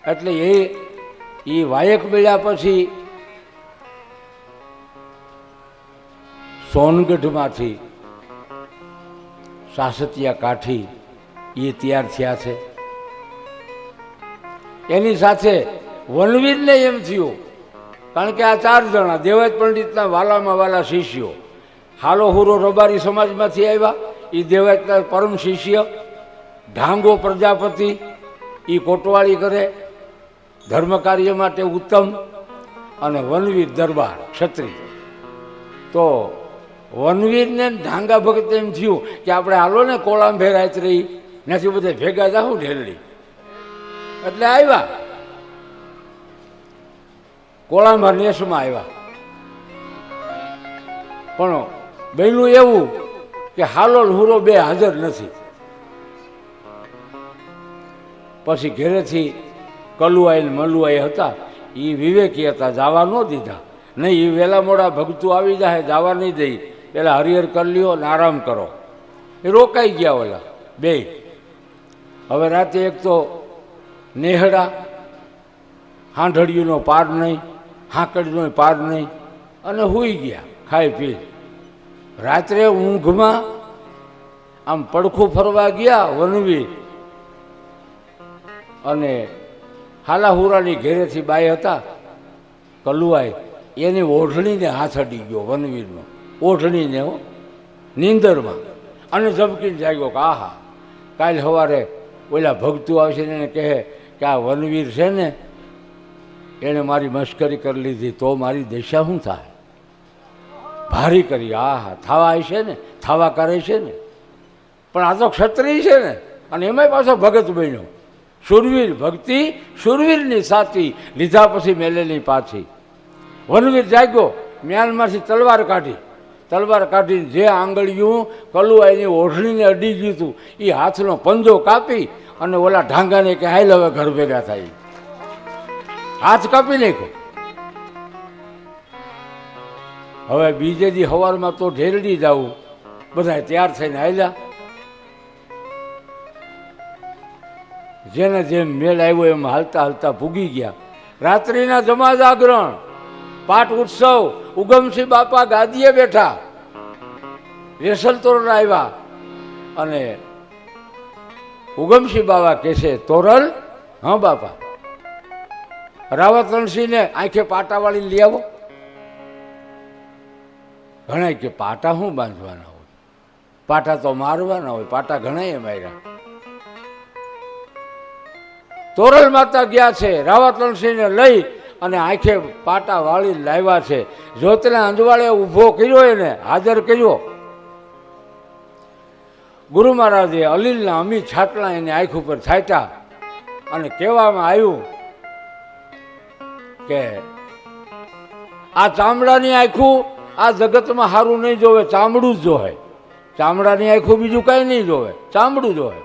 એટલે એ વાયક મળ્યા પછી સોનગઢમાંથી સાસતિયા કાઠી એ તૈયાર થયા છે. એની સાથે વનવીરને એમ થયું, કારણ કે આ 4 જણા દેવાયત પંડિતના વાલામાં વાલા શિષ્યો, હાલો હુરો રબારી સમાજમાંથી આવ્યા, એ દેવાયતના પરમ શિષ્ય. ઢાંગો પ્રજાપતિ એ કોટવાળી કરે, ધર્મ કાર્ય માટે ઉત્તમ, અને વનવીર દરબાર ક્ષત્રિય. તો વનવીરને ઢાંગા ભગત એમ થયું કે આપણે હાલો ને કોળાંભે રાત રહી નથી, બધે ભેગા જાઉં ઢેરડી. એટલે આવ્યા કોળાંભા નેસમાં આવ્યા. પણ બન્યું એવું કે હાલો હુરો બે હાજર નથી. પછી ઘેરેથી કલુઆઈ ને મલુઆઈ હતા, એ વિવેકી હતા, જવા ન દીધા. નહીં, એ વહેલા મોડા ભગતું આવી જાય, જવા નહીં દઈ, પેલા હરિહર કરી લ્યો ને આરામ કરો. એ રોકાઈ ગયા ઓલા બે. હવે રાતે એક તો નેહડા, હાંઢળીઓનો પાર નહીં, હાંકડીનો પાર નહીં, અને સૂઈ ગયા ખાઈ પી. રાત્રે ઊંઘમાં આમ પડખું ફરવા ગયા વનવીર, અને હાલાહુરાની ઘેરેથી બાઈ હતા કલુઆઈ, એની ઓઢણીને હાથ અડી ગયો વનવીરનો, ઓઢણીને હો, નીંદરમાં. અને ઝબકીને જાગ્યો કે આહા, કાલ સવારે ઓલા ભગતું આવશે ને એને કહે કે આ વનવીર છે ને એણે મારી મશ્કરી કરી લીધી, તો મારી દશા શું થાય? ભારી કરી. આહા, થાવા છે ને, થાવા કરે છે ને, પણ આ તો ક્ષત્રિય છે ને, અને એમાંય પાછો ભગત બન્યો. શૂરવીર ભક્તિ શૂરવીરની સાથી, લીધા પછી મેલેલી પાછી. વનવીર જાગ્યો, મ્યાનમાંથી તલવાર કાઢી, તલવાર કાઢીને જે આંગળીયું કલુઆઈની ઓઢણીને અડી ગયું હતું એ હાથનો પંજો કાપી અને ઓલા ઢાંગાને કે હાલ હવે ઘર ભેગા થાય, હાથ કાપી નાખ્યો. હવે બીજે દી સવારમાં તો ઢેરડી જવું, બધા તૈયાર થઈને હાલ્યા. જેને જેમ મેળ આવ્યો એમ હાલતા હાલતા ભૂગી ગયા. રાત્રિના જમા જાગરણ, પાઠ ઉત્સવ, ઉગમસિંહ બાપા ગાદીએ બેઠા, રેશલ તોરલ આવ્યા. અને ઉગમસિંહ બાબા કહે છે, તોરલ? હા બાપા. રાવતરણસિંહને આંખે પાટા વાળી લઈ આવો. ઘણા કે પાટા શું બાંધવાના હોય, પાટા તો મારવાના હોય, પાટા ઘણા માર્યા. તોરલ માતા ગયા છે, રાવતરણસિંહને લઈ અને આંખે પાટા વાળી લાવ્યા છે. જ્યોતિના અંજવાળે ઊભો કર્યો, એને હાજર કર્યો. ગુરુ મહારાજે અલીલના અમી છાટલા એની આંખ ઉપર છાંટ્યા અને કહેવામાં આવ્યું કે આ ચામડાની આંખું આ જગતમાં સારું નહીં જોવે, ચામડું જ જોવે. ચામડાની આંખું બીજું કાંઈ નહીં જોવે, ચામડું જોવે.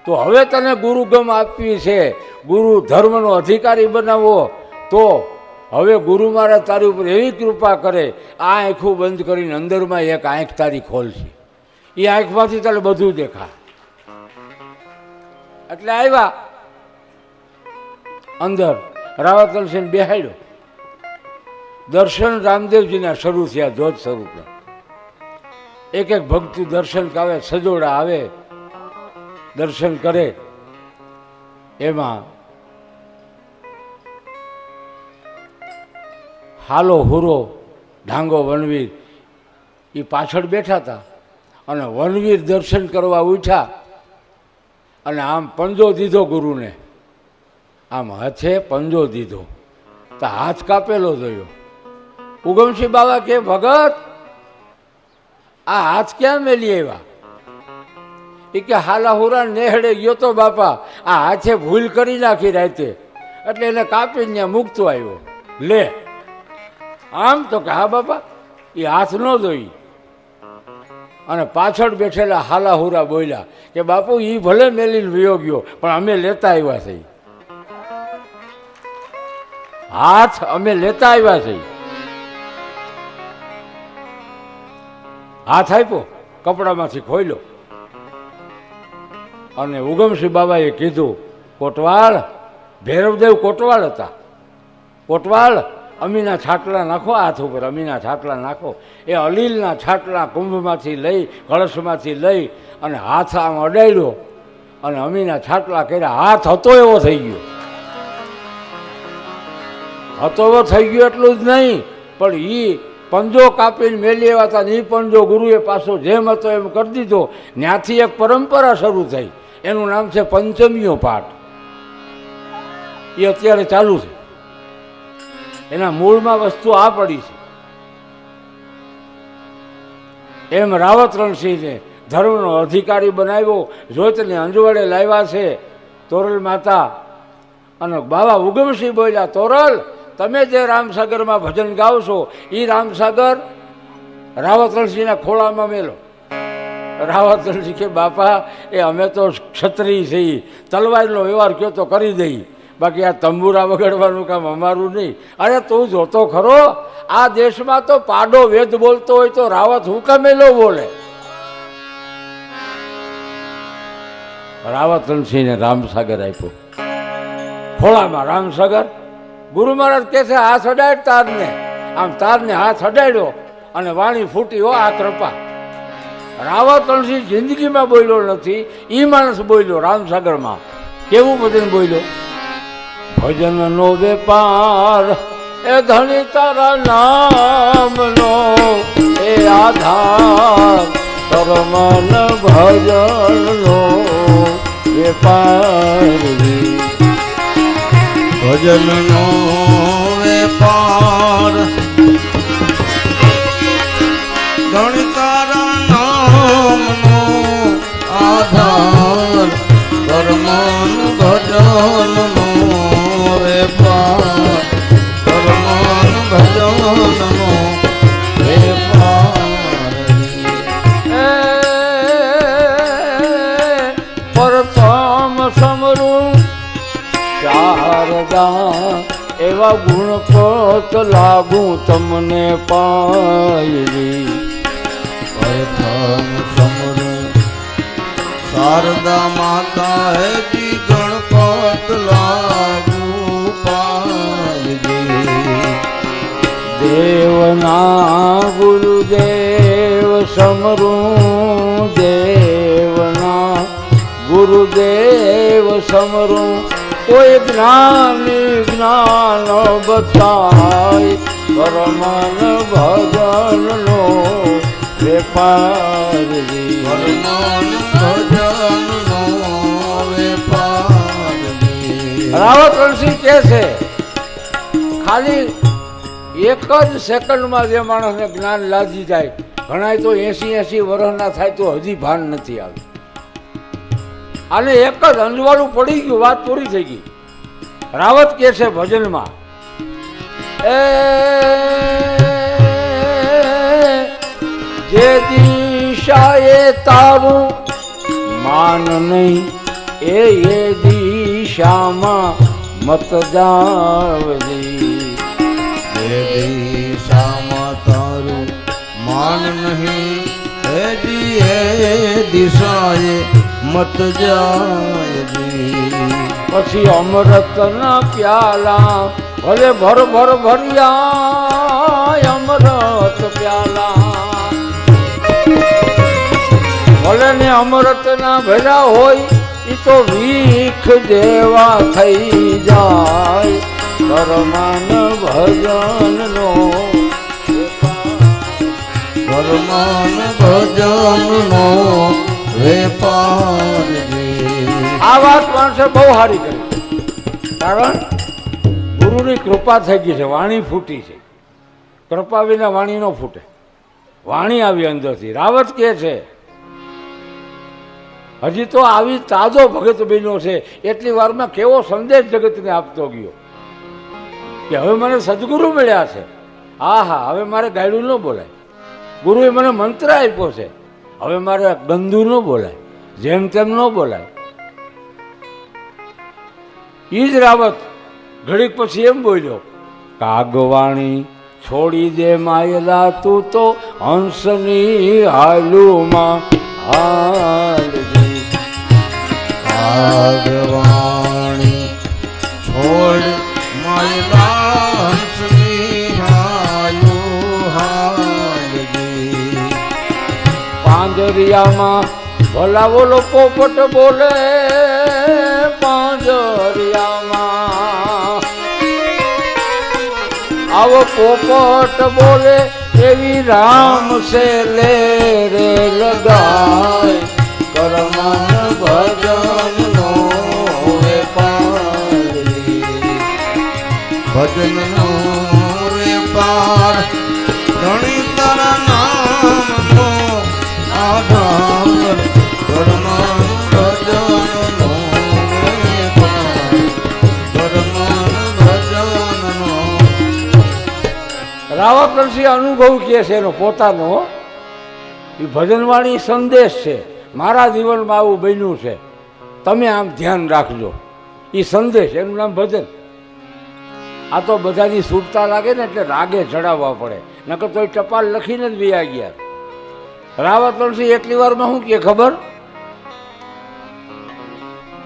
તો હવે તને ગુરુગમ આપવી છે, ગુરુ ધર્મનો અધિકારી બનાવવો, તો હવે ગુરુ મહારાજ તારી ઉપર એવી કૃપા કરે, આ આંખું બંધ કરીને અંદરમાં એક આંખ તારી ખોલશે, એ આંખમાંથી તારે બધું દેખાય. એટલે આવ્યા અંદર, રાવતરણસિંહ બેહાડ્યો. દર્શન રામદેવજીના શરૂ થયા, જોત સ્વરૂપના. એક એક ભક્તિ દર્શન આવે, સજોડા આવે, દર્શન કરે. એમાં હાલો હુરો ઢાંગો વનવીર એ પાછળ બેઠા હતા. અને વનવીર દર્શન કરવા ઉઠ્યા અને આમ પંજો દીધો ગુરુને, આમ હાથે પંજો દીધો તો હાથ કાપેલો જોયો. ઉગમસિંહ બાબા કે ભગત આ હાથ ક્યાં મેલી આવ્યા? એ કે હાલાહુરા નેહડે ગયો તો બાપા, આ હાથે ભૂલ કરી નાખી રાતે, એટલે એને કાપીને ત્યાં મૂકતો આવ્યો. લે આમ તો કે હા બાપા, એ હાથ ન જોઈ. અને પાછળ બેઠેલા હાલાહુરા બોલ્યા કે બાપુ એ ભલે મેલીને વયો ગયો, પણ અમે લેતા આવ્યા છીએ, હાથ અમે લેતા આવ્યા છીએ. હાથ આપ્યો, કપડામાંથી ખોલ્યો. અને ઉગમસિંહ બાબાએ કીધું, કોટવાળ ભૈરવદેવ કોટવાળ હતા. કોટવાળ, અમીના છાટલા નાખો હાથ ઉપર, અમીના છાટલા નાખો. એ અલીલના છાટલા કુંભમાંથી લઈ, કળશમાંથી લઈ અને હાથ આમ અડાડ્યો અને અમીના છાટલા કર્યા. હાથ હતો એવો થઈ ગયો. હતો એવો થઈ ગયો એટલું જ નહીં, પણ એ પંજો કાપીને મેલી એવા હતા ને એ પંજો ગુરુએ પાછો જેમ હતો એમ કરી દીધો. ત્યાંથી એક પરંપરા શરૂ થઈ, એનું નામ છે પંચમીઓ પાઠ. એ અત્યારે ચાલુ છે. એના મૂળમાં વસ્તુ આ પડી છે. એમ રાવત રણસિંહને ધર્મનો અધિકારી બનાવ્યો. જોતને અંજવાડે લાવ્યા છે તોરલ માતા, અને બાબા ઉગમસિંહ બોલ્યા, તોરલ તમે જે રામસાગરમાં ભજન ગાવશો એ રામસાગર રાવત રણસિંહના ખોળામાં મેલો. રાવત રણસિંહ કે બાપા એ અમે તો ક્ષત્રિય છીએ, તલવારનો વ્યવહાર કયો તો કરી દઈ, બાકી આ તંબુરા વગાડવાનું કામ અમારું નહીં. અરે તું જોતો ખરો, આ દેશમાં તો પાડો વેદ બોલતો હોય તો રાવત હું કામે લો બોલે. રાવત રણસિંહને રામસાગર આપ્યો ખોળામાં. રામસાગર ગુરુ મહારાજ કહે છે હાથ અડાડ તારને. આમ તારને હાથ અડાડ્યો અને વાણી ફૂટી. હો આ કૃપા. રાવત રણસિંહ જિંદગીમાં બોલ્યો નથી, એ માણસ બોલ્યો રામસાગરમાં. કેવું ભજન બોલ્યો? ભજનનો વેપાર એ ધણી તારા નામનો, એ આધાર ધર્મન ભજનનો વેપાર. ભજનનો વેપાર ધણી તારા નામનો, આધાર ધર્મન ભજનનો વેપાર. ધર્મન ભજનનો વેપાર. પ્રથમ સમરું શારદા, એવા ગુણપત લાગુ તમને પાયલી. પ્રથમ સમરું શારદા માતા હેજી ગણપત લાગુ પાયલી. દેવના ગુરુદેવ સમરું, દેવના ગુરુદેવ સમરું, કોઈ જ્ઞાની જ્ઞાન બતાય. પરમન ભજનનો વેપાર. પરમન ભજનનો વેપાર. રાવત રણસિંહ કહે છે ખાલી એક જ સેકન્ડમાં જે માણસને જ્ઞાન લાગી જાય, ઘણાય તો 80 વર્ષના થાય તો હજી ભાન નથી આવતું. આને એક જ અંજવાળું પડી ગયું, વાત પૂરી થઈ ગઈ. રાવત કહે છે ભજનમાં, એ જે દિશાએ તારું માન નહીં, એ દિશામાં મત જાવજી. જે દિશામાં તારું માન નહીં, એ દિશાએ મત જાયજી. પછી અમૃતના પ્યાલા ભલે ભર ભર ભર્યા, અમૃત પ્યાલા ભલે ને અમૃતના ભર્યા હોય, એ તો વીખ જેવા થઈ જાય. પરમાન ભજનનો પરમાન ભજનનો વેપાર. આ વાત માણસે બહુ સારી કરી, કારણ ગુરુની કૃપા થઈ ગઈ છે, વાણી ફૂટી છે. કૃપા વિના વાણી ન ફૂટે, વાણી આવી અંદરથી. રાવત કહે છે હજી તો આવી તાજો ભગત બન્યો છે, એટલી વારમાં કેવો સંદેશ જગતને આપતો ગયો કે હવે મને સદગુરુ મળ્યા છે. હા હા, હવે મારે ગાયડું ન બોલાય. ગુરુએ મને મંત્ર આપ્યો છે, હવે મારે ગંદુ ન બોલાય, જેમ તેમ ન બોલાય. ઈ જ રાવત ઘડીક પછી એમ બોલ્યો, કાગવાણી છોડી દે માયલા, તું તો હંસની હાલુમાં હાલજી. કાગવાણી પાંજરિયામાં ભલા બોલો પોપટ બોલે પાંજરિયામાં આવો પોપટ બોલે એવી રામ સે લે રે લગાય કરમન ભજન નો વેપાર ભજન નો વેપાર ધણી તારા નામ નો આધાર કરમન ભજન નો વેપાર કરમન ભજન નો રાવકરસિંહ અનુભવ કહે છે એનો પોતાનો એ ભજનવાણી સંદેશ છે મારા જીવનમાં આવું બન્યું છે તમે આમ ધ્યાન રાખજો એ સંદેશ એનું નામ ભજન આ તો બધાની સુરતા લાગે ને એટલે રાગે ચડાવવા પડે નકર તો એ ટપાલ લખીને જ વિયા ગયા રાવકરસિંહ એટલી વારમાં શું કે ખબર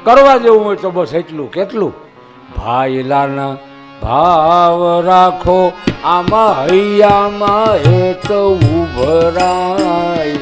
કરવા જેવું હોય તો બસ એટલું કેટલું ભાઈલાના ભાવ રાખો આમાં હૈયામાં હેત ઉભરાય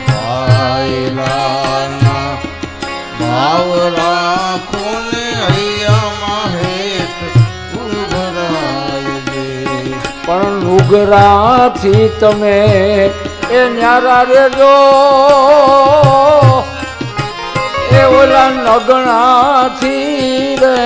ભાઈલાના ભાવ રાખો ને હૈયામાં હેત ઉભરાય રે પણ નુગરાથી તમે એ ન્યારા રેજો એ ઓલા નગણાથી રે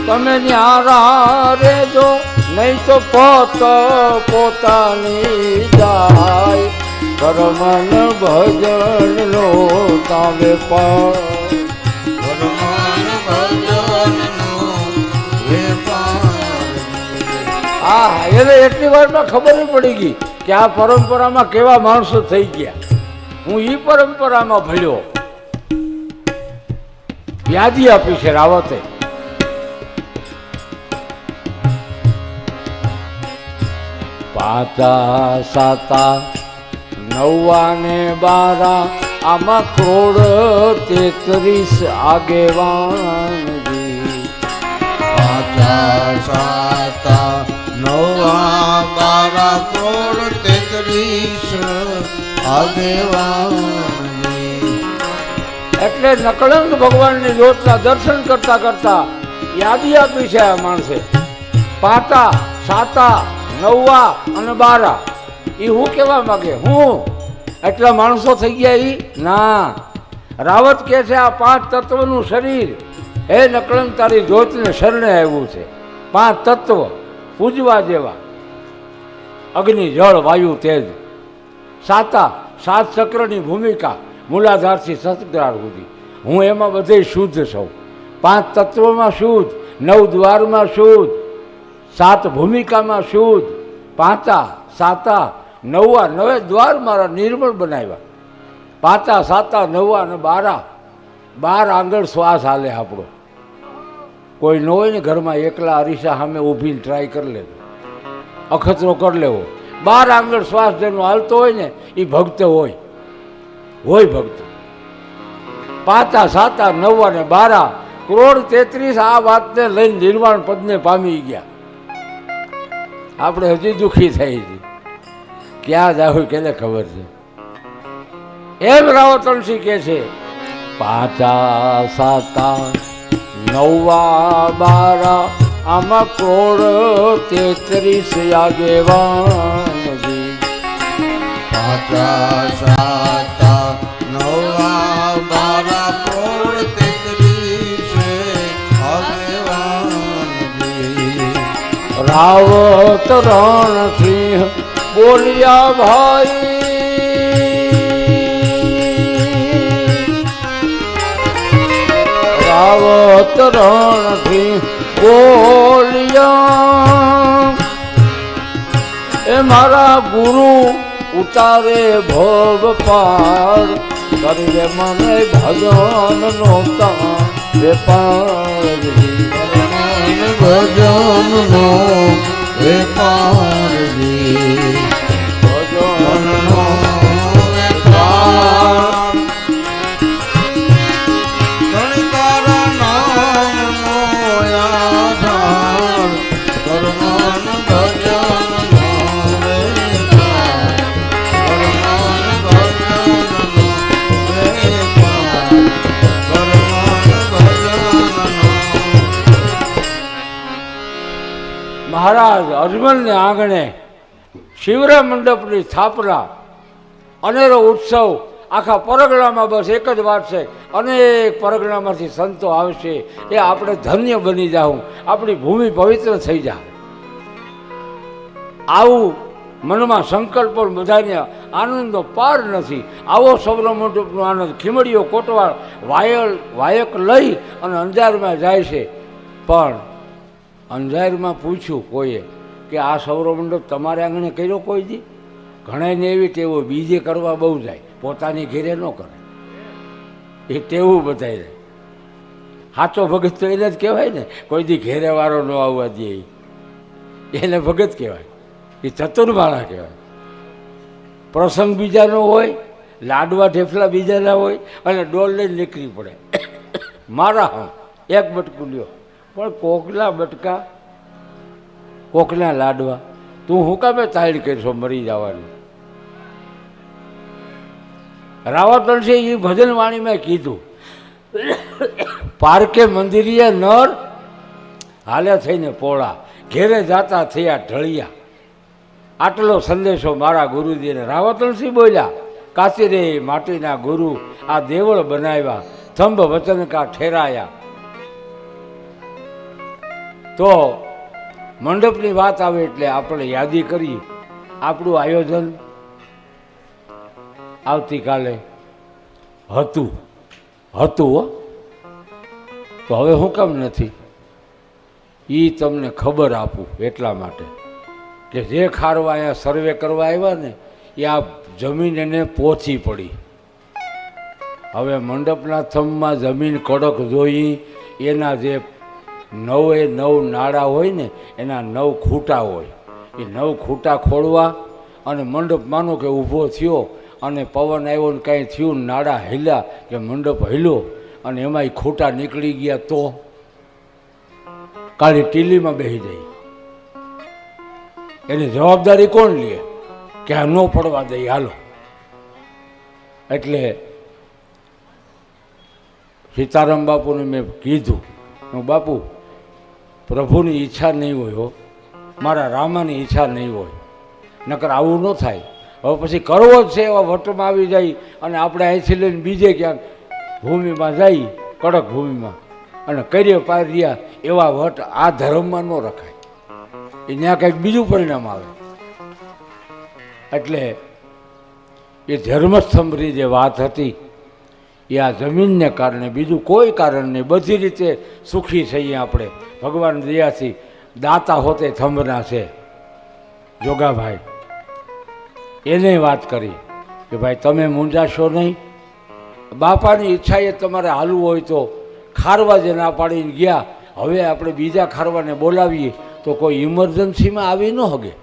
તમે ન્યારા રેજો નહીં તો પોત પોતાની જાય કરમન ભજન નો તાવે કરમન ભજન નો વેપાર હા એને એટલી વારમાં ખબર પડી ગઈ કે આ પરંપરામાં કેવા માણસો થઈ ગયા હું ઈ પરંપરામાં ભળ્યો યાદી આપી છે રાવતે પાતા સાતા નવા ને બારા આમાં કરોડ 33 આગેવાન પાછા સાતા નવા 12 કરોડ 33 આગેવાન એટલે નકળંગ ભગવાનની જ્યોતના દર્શન કરતા કરતા યાદી આપી છે આ માણસે પાતા સાતા નવા અને 12 એ હું કહેવા માંગે હું એટલા માણસો થઈ ગયા ઈ ના રાવત કહે છે આ 5 તત્વનું શરીર હે નકળંગ તારી જ્યોતને શરણે આવ્યું છે 5 તત્વ પૂજવા જેવા અગ્નિ જળ વાયુ તેજ સાતા 7 ચક્રની ભૂમિકા મૂલાધારથી સતદ્વાર સુધી હું એમાં બધે શુદ્ધ છું 5 તત્વમાં શુદ્ધ 9 દ્વારમાં શુદ્ધ 7 ભૂમિકામાં શુદ્ધ પાતા સાતા નવા 9 દ્વાર મારા નિર્મળ બનાવ્યા પાતા સાતા નવા અને 12 આંગળ શ્વાસ હાલે આપણો કોઈ ન હોય ને ઘરમાં એકલા અરીસા સામે ઊભીને ટ્રાય કરી લેજો અખતરો કરી લેવો 12 આંગળ શ્વાસ જેનો હાલતો હોય ને એ ભક્ત હોય ભક્ત પાતા સાતા નવા ને 12 કરોડ 33 આ વાતને લઈને નિર્વાણ પદને પામી ગયા આપણે હજી દુઃખી થઈ છે ક્યાં જાવ કેને ખબર છે એમ રાવતરણસિંહ કહે છે પાતા સાતા નવા 12 આમાં કરોડ 33 આગેવાન પાછા સાતા નવા 12 કરોડ 33 આગેવાન રાવત રણસિંહ બોલ્યા ભાઈ રાવત રણસિંહ બોલ્યા એ મારા ગુરુ ઉતારે ભોગ પાર કરી રે મને ભજન નો વેપાર ભજન નો વેપાર ભજન નો વેપાર ગણિતારા નામ નો આધાર કર્મન ભજન નો વેપાર મહારાજ અજમલને આંગણે શિવરામ મંડપની સ્થાપના, અનેરો ઉત્સવ, આખા પરગણામાં બસ એક જ વાત છે, અનેક પરગણામાંથી સંતો આવશે, એ આપણે ધન્ય બની જાઉં, આપણી ભૂમિ પવિત્ર થઈ જાય. આવું મનમાં સંકલ્પ બધાને આનંદનો પાર નથી. આવો સૌરમંડપનો આનંદ. ખીમડીઓ કોટવાળ વાયક લઈ અને અંજારમાં જાય છે, પણ અંજારમાં પૂછ્યું કોઈએ કે આ સૌરમંડપ તમારે આંગણે કર્યો કોઈ દી? ઘણાને એવી ટેવો બીજે કરવા બહુ જાય, પોતાની ઘેરે ન કરે, એ ટેવું બધાય. સાચો ભગત તો એને જ કહેવાય ને, કોઈ દી ઘેરે વાળો ન આવવા દે, એને ભગત કહેવાય, એ ચતુર્માળા કહેવાય. પ્રસંગ બીજાનો હોય, લાડવા ઢેફલા બીજાના હોય, અને ડોલ લઈને નીકળી પડે. મારા હા એક બટકું લ્યો, પણ કોકના બટકા, કોકના લાડવા, તું હું કામે તાળી કરશો મરી જવાની? રાવતણસે એ ભજન વાણીમાં કીધું, પારકે મંદિરીએ નર હાલે થઈને પોળા, ઘેરે જાતા થયા ઢળિયા. આટલો સંદેશો મારા ગુરુજીને રાવતણસિંહ બોલ્યા. કાચી રે માટીના ગુરુ આ દેવળ બનાવ્યા, થંભ વચન કા ઠેરાયા. તો મંડપની વાત આવે એટલે આપણે યાદી કરી. આપણું આયોજન આવતીકાલે હતું હો, તો હવે હું કામ નથી એ તમને ખબર આપું એટલા માટે કે જે ખારવા અહીંયા સર્વે કરવા આવ્યા ને એ આ જમીન એને પહોંચી પડી. હવે મંડપના થંભમાં જમીન કડક જોઈ, એના જે 9 નાળા હોય ને એના 9 ખૂટા હોય, એ 9 ખૂટા ખોળવા, અને મંડપ માનો કે ઊભો થયો અને પવન આવ્યો ને કાંઈ થયું, નાળા હિલ્યા કે મંડપ હિલ્યો અને એમાં એ ખૂટા નીકળી ગયા તો કાળી ટીલીમાં બેસી જાય. એની જવાબદારી કોણ લે કે આ ન પડવા દે હાલો? એટલે સીતારામ બાપુને મેં કીધું, હું બાપુ પ્રભુની ઈચ્છા નહીં હોય હો, મારા રામાની ઈચ્છા નહીં હોય, નકર આવું ન થાય. હવે પછી કરવો જ છે એવા વટમાં આવી જાય અને આપણે અહીંથી લઈને બીજે ક્યાંક ભૂમિમાં જઈ, કડક ભૂમિમાં, અને કરીએ પાર્યા એવા વટ આ ધર્મમાં ન રખાય, એ ત્યાં કંઈક બીજું પરિણામ આવે. એટલે એ ધર્મસ્તંભની જે વાત હતી એ આ જમીનને કારણે, બીજું કોઈ કારણ નહીં. બધી રીતે સુખી થઈએ આપણે ભગવાન દયાથી. દાતા હોતે થંભના છે જોગાભાઈ, એને વાત કરી કે ભાઈ તમે મૂંઝાશો નહીં, બાપાની ઈચ્છાએ તમારે હાલવું હોય તો ખારવા જે ના પાડીને ગયા, હવે આપણે બીજા ખારવાને બોલાવીએ તો કોઈ ઇમરજન્સીમાં આવી ન હગે.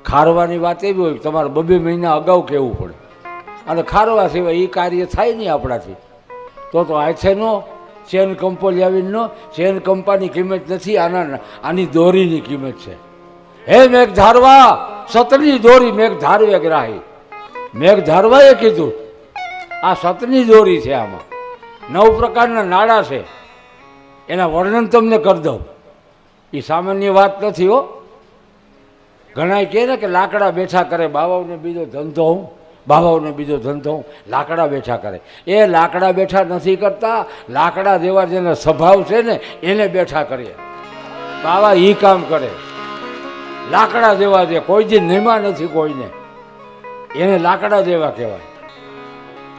ખારવાની વાત એવી હોય તમારે 2 મહિના અગાઉ કહેવું પડે, અને ખારવા સિવાય એ કાર્ય થાય નહીં આપણાથી. તો આથે નો ચેન કંપો લાવીને નો, ચેન કંપાની કિંમત નથી, આની દોરીની કિંમત છે. હે મેઘ ધારવા સતની દોરી મેઘ ધારવે ગ્રાહી. મેઘ ધારવાએ કીધું આ સતની દોરી છે, આમાં 9 પ્રકારના નાળા છે, એના વર્ણન તમને કરી દઉં. એ સામાન્ય વાત નથી હો. ઘણા કહે ને કે લાકડા બેઠા કરે, બાવાઓને બીજો ધંધો હું, બાવાઓને બીજો ધંધો હું, લાકડા બેઠા કરે. એ લાકડા બેઠા નથી કરતા, લાકડા જેવા જેનો સ્વભાવ છે ને એને બેઠા કરીએ. બાવા એ કામ કરે, લાકડા જેવા છે, કોઈ દી નિમા નથી કોઈને, એને લાકડા જેવા કહેવાય.